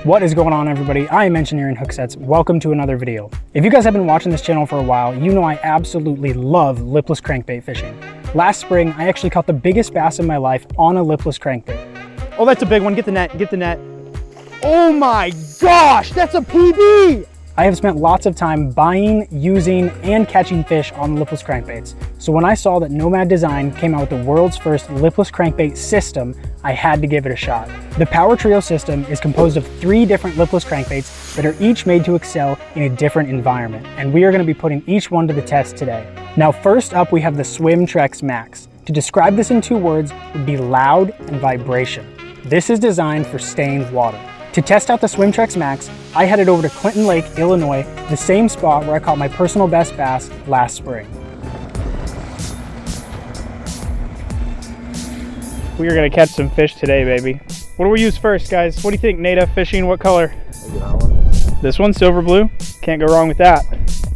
What is going on, everybody? I am Engineering Hooksets. Welcome to another video. If you guys have been watching this channel for a while, you know I absolutely love lipless crankbait fishing. Last spring, I actually caught the biggest bass of my life on a lipless crankbait. Oh, that's a big one. Get the net, get the net. Oh my gosh, that's a PB! I have spent lots of time buying, using, and catching fish on lipless crankbaits. So when I saw that Nomad Design came out with the world's first lipless crankbait system, I had to give it a shot. The Power Trio system is composed of 3 different lipless crankbaits that are each made to excel in a different environment, and we are going to be putting each one to the test today. Now, first up, we have the Swimtrex Max. To describe this in 2 words would be loud and vibration. This is designed for stained water. To test out the Swimtrex Max, I headed over to Clinton Lake, Illinois, the same spot where I caught my personal best bass last spring. We are gonna catch some fish today, baby. What do we use first, guys? What do you think, native fishing? What color? This one, silver blue. Can't go wrong with that.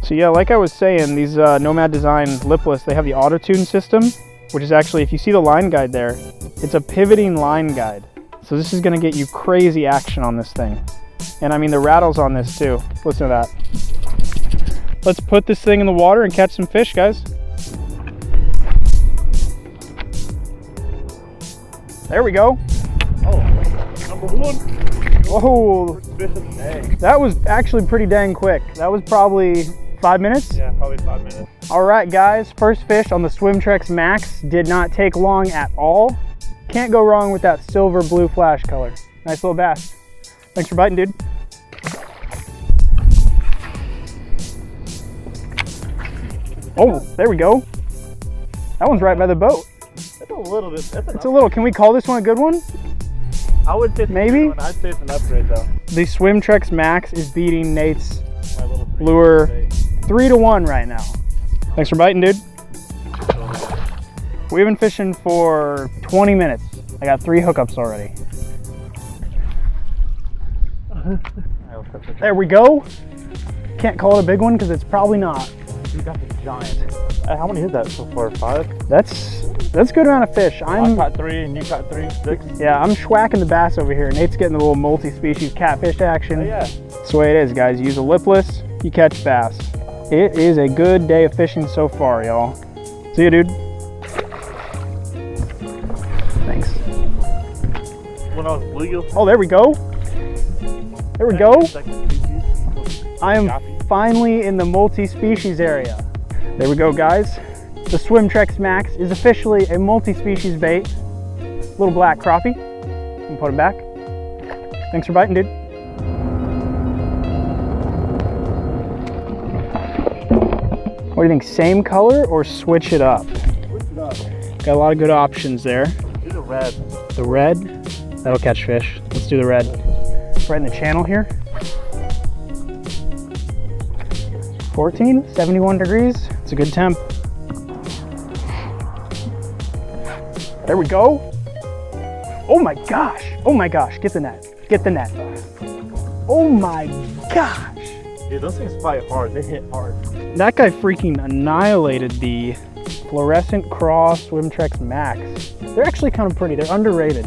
So yeah, like I was saying, these Nomad Design lipless, they have the auto tune system, which is actually, if you see the line guide there, it's a pivoting line guide. So this is gonna get you crazy action on this thing. And I mean, the rattles on this too. Listen to that. Let's put this thing in the water and catch some fish, guys. There we go. Oh, number 1. Whoa. First fish of the day. That was actually pretty dang quick. That was probably 5 minutes? Yeah, probably 5 minutes. All right, guys, first fish on the Swimtrex Max. Did not take long at all. Can't go wrong with that silver blue flash color. Nice little bass. Thanks for biting, dude. Oh, there we go. That one's right by the boat. That's a little bit. It's a little. Can we call this one a good one? I would say maybe. I'd say it's an upgrade though. The Swimtrex Max is beating Nate's lure 3-1 right now. Thanks for biting, dude. We've been fishing for 20 minutes. I got 3 hookups already. There we go. Can't call it a big one because it's probably not. You got the giant. How many is that so far? 5? That's a good amount of fish. I caught 3 and you caught 3, 6. Yeah, I'm schwacking the bass over here. Nate's getting the little multi-species catfish action. Oh, yeah. That's the way it is, guys. You use a lipless, you catch bass. It is a good day of fishing so far, y'all. See ya, dude. Thanks. When I was legal. Oh, there we go. There we go. I am finally in the multi-species area. There we go, guys. The Swimtrex Max is officially a multi-species bait. Little black crappie. You can put it back. Thanks for biting, dude. What do you think? Same color or switch it up? Switch it up. Got a lot of good options there. Do the red. The red, that'll catch fish. Let's do the red. Right in the channel here. 14, 71 degrees. It's a good temp. There we go. Oh my gosh. Oh my gosh. Get the net. Get the net. Oh my gosh. Yeah, those things fight hard. They hit hard. That guy freaking annihilated the fluorescent cross Swimtrex Max. They're actually kind of pretty. They're underrated.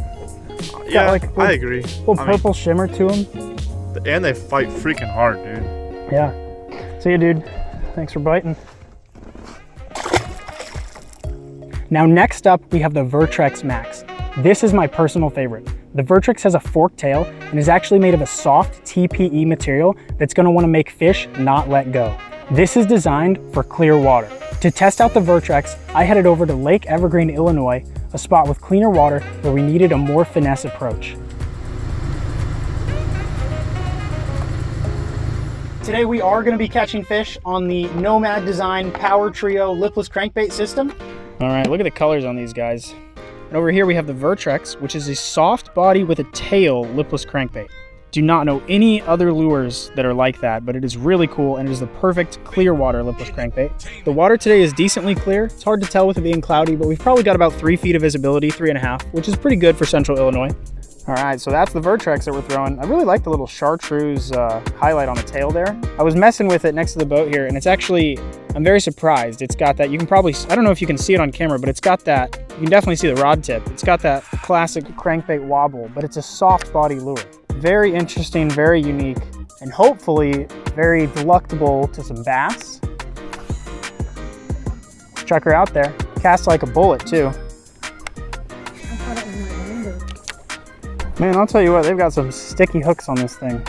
Yeah, like I agree. Little purple shimmer to them. And they fight freaking hard, dude. Yeah. See ya, dude. Thanks for biting. Now, next up, we have the Vertrex Max. This is my personal favorite. The Vertrex has a forked tail and is actually made of a soft TPE material that's gonna wanna make fish not let go. This is designed for clear water. To test out the Vertrex, I headed over to Lake Evergreen, Illinois, a spot with cleaner water where we needed a more finesse approach. Today we are going to be catching fish on the Nomad Design Power Trio lipless crankbait system. All right, look at the colors on these guys. And over here we have the Vertrex, which is a soft body with a tail lipless crankbait. Do not know any other lures that are like that, but it is really cool and it is the perfect clear water lipless crankbait. The water today is decently clear. It's hard to tell with it being cloudy, but we've probably got about 3 feet of visibility, 3.5, which is pretty good for central Illinois. All right, so that's the Vertrex that we're throwing. I really like the little chartreuse highlight on the tail there. I was messing with it next to the boat here, and it's actually, I'm very surprised. It's got that, you can probably, I don't know if you can see it on camera, but it's got that, you can definitely see the rod tip. It's got that classic crankbait wobble, but it's a soft body lure. Very interesting, very unique, and hopefully very delectable to some bass. Chuck her out there. Cast like a bullet too. Man, I'll tell you what, they've got some sticky hooks on this thing.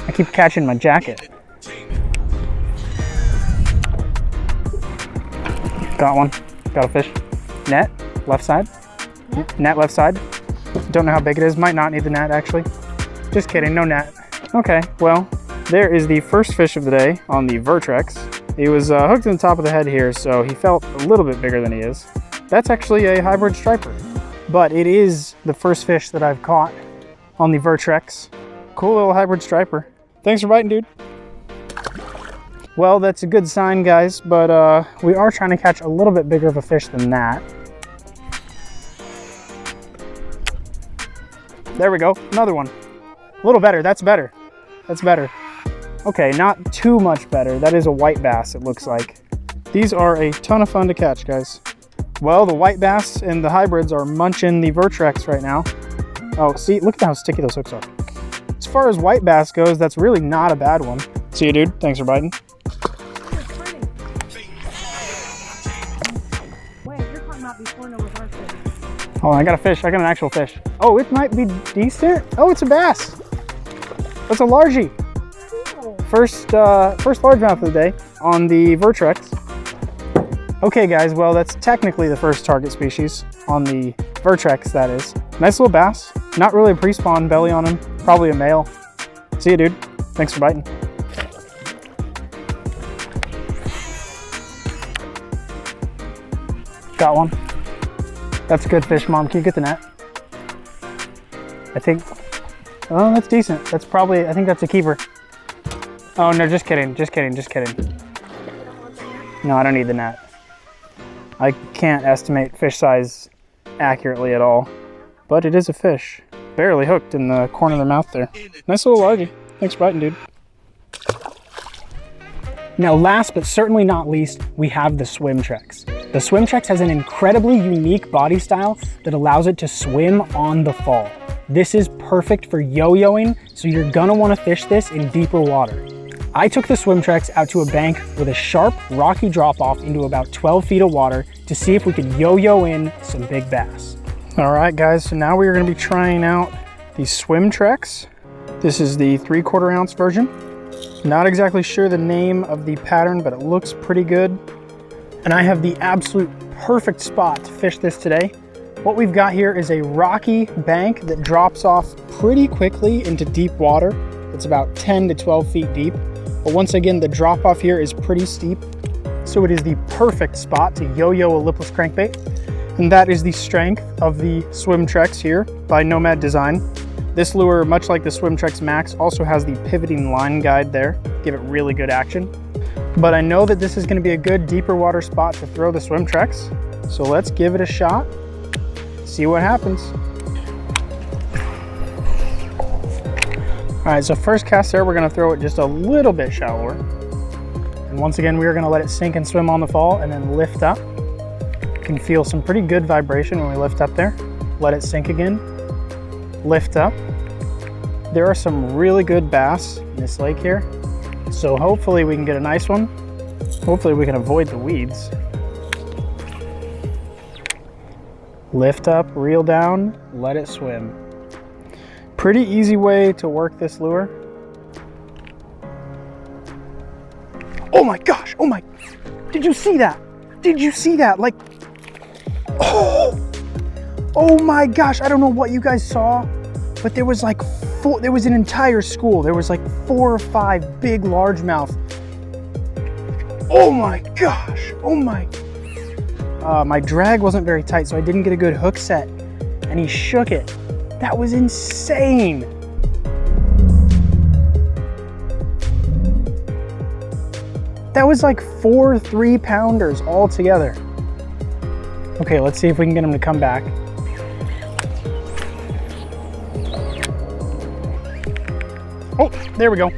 I keep catching my jacket. Got one. Got a fish. Net, left side. Net, left side. Don't know how big it is. Might not need the net, actually. Just kidding, no net. Okay, well, there is the first fish of the day on the Vertrex. He was hooked in the top of the head here, so he felt a little bit bigger than he is. That's actually a hybrid striper, but it is the first fish that I've caught on the Vertrex. Cool little hybrid striper. Thanks for biting, dude. Well, that's a good sign, guys, but we are trying to catch a little bit bigger of a fish than that. There we go, another one. A little better, that's better. That's better. Okay, not too much better. That is a white bass, it looks like. These are a ton of fun to catch, guys. Well, the white bass and the hybrids are munching the Vertrex right now. Oh, see, look at how sticky those hooks are. As far as white bass goes, that's really not a bad one. See you, dude. Thanks for biting. Oh, I got a fish. I got an actual fish. Oh, it might be decent. Oh, it's a bass. That's a largie. First largemouth of the day on the Vertrex. Okay, guys. Well, that's technically the first target species on the Vertrex. That is nice little bass. Not really a pre-spawn belly on him. Probably a male. See you, dude. Thanks for biting. Got one. That's a good fish, Mom. Can you get the net? I think, oh, that's decent. That's probably, I think that's a keeper. Oh, no, just kidding, just kidding, just kidding. No, I don't need the net. I can't estimate fish size accurately at all, but it is a fish. Barely hooked in the corner of the mouth there. Nice little largie. Thanks for biting, dude. Now, last but certainly not least, we have the Swimtrex. The Swimtrex has an incredibly unique body style that allows it to swim on the fall. This is perfect for yo-yoing, so you're gonna wanna fish this in deeper water. I took the Swimtrex out to a bank with a sharp, rocky drop-off into about 12 feet of water to see if we could yo-yo in some big bass. All right, guys, so now we're gonna be trying out the Swimtrex. This is the 3/4 ounce version. Not exactly sure the name of the pattern, but it looks pretty good. And I have the absolute perfect spot to fish this today. What we've got here is a rocky bank that drops off pretty quickly into deep water. It's about 10 to 12 feet deep. But once again, the drop off here is pretty steep. So it is the perfect spot to yo-yo a lipless crankbait. And that is the strength of the Swimtrex here by Nomad Design. This lure, much like the Swimtrex Max, also has the pivoting line guide there. Give it really good action. But I know that this is gonna be a good deeper water spot to throw the Swimtrex. So let's give it a shot, see what happens. All right, so first cast there, we're gonna throw it just a little bit shallower. And once again, we're gonna let it sink and swim on the fall and then lift up. You can feel some pretty good vibration when we lift up there. Let it sink again, lift up. There are some really good bass in this lake here. So hopefully we can get a nice one. Hopefully we can avoid the weeds. Lift up, reel down, let it swim. Pretty easy way to work this lure. Oh my gosh, oh my, did you see that? Did you see that? Like, oh my gosh, I don't know what you guys saw, but there was like there was an entire school. There was like 4 or 5 big largemouth. Oh my gosh, oh my. My drag wasn't very tight, so I didn't get a good hook set, and he shook it. That was insane. That was like 4 3-pounders all together. Okay, let's see if we can get him to come back. Oh, there we go.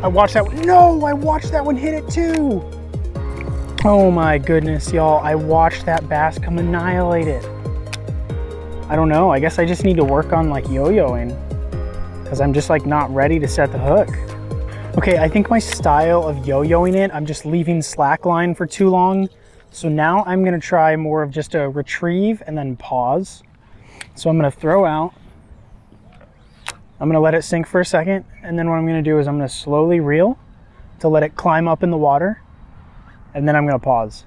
I watched that one. No, I watched that one hit it too. Oh my goodness, y'all. I watched that bass come annihilate it. I don't know. I guess I just need to work on like yo-yoing. because I'm just like not ready to set the hook. Okay, I think my style of yo-yoing it, I'm just leaving slack line for too long. So now I'm gonna try more of just a retrieve and then pause. So I'm gonna throw out, I'm gonna let it sink for a second, and then what I'm gonna do is I'm gonna slowly reel to let it climb up in the water, and then I'm gonna pause.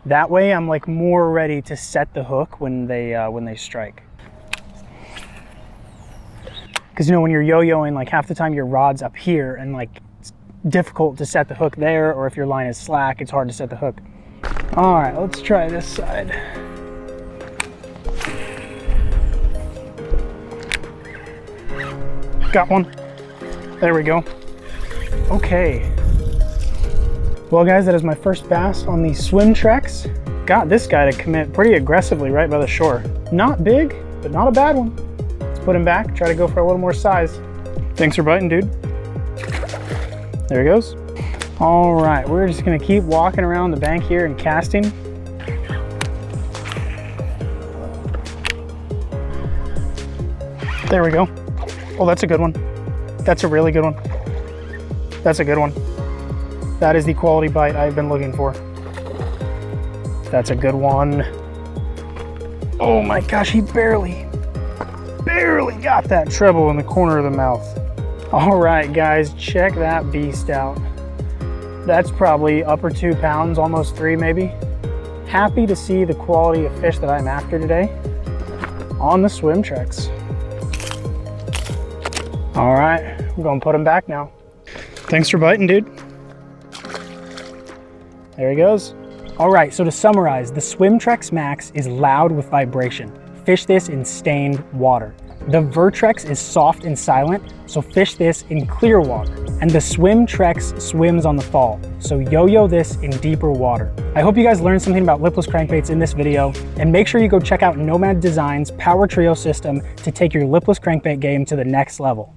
That way I'm like more ready to set the hook when they strike. Because you know, when you're yo-yoing, like half the time your rod's up here and like it's difficult to set the hook there, or if your line is slack, it's hard to set the hook. All right, let's try this side. Got one. There we go. Okay. Well guys, that is my first bass on the swim treks. Got this guy to commit pretty aggressively right by the shore. Not big, but not a bad one. Put him back, try to go for a little more size. Thanks for biting, dude. There he goes. All right, we're just gonna keep walking around the bank here and casting. There we go. Oh, that's a good one. That's a really good one. That's a good one. That is the quality bite I've been looking for. That's a good one. Oh my gosh, he barely got that treble in the corner of the mouth. All right, guys, check that beast out. That's probably upper 2 pounds, almost 3 maybe. Happy to see the quality of fish that I'm after today on the swim treks. All right, I'm gonna put him back now. Thanks for biting, dude. There he goes. All right, so to summarize, the Swim Trex Max is loud with vibration. Fish this in stained water. The Vertrex is soft and silent, so fish this in clear water. And the Swim Trex swims on the fall, so yo-yo this in deeper water. I hope you guys learned something about lipless crankbaits in this video, and make sure you go check out Nomad Design's Power Trio system to take your lipless crankbait game to the next level.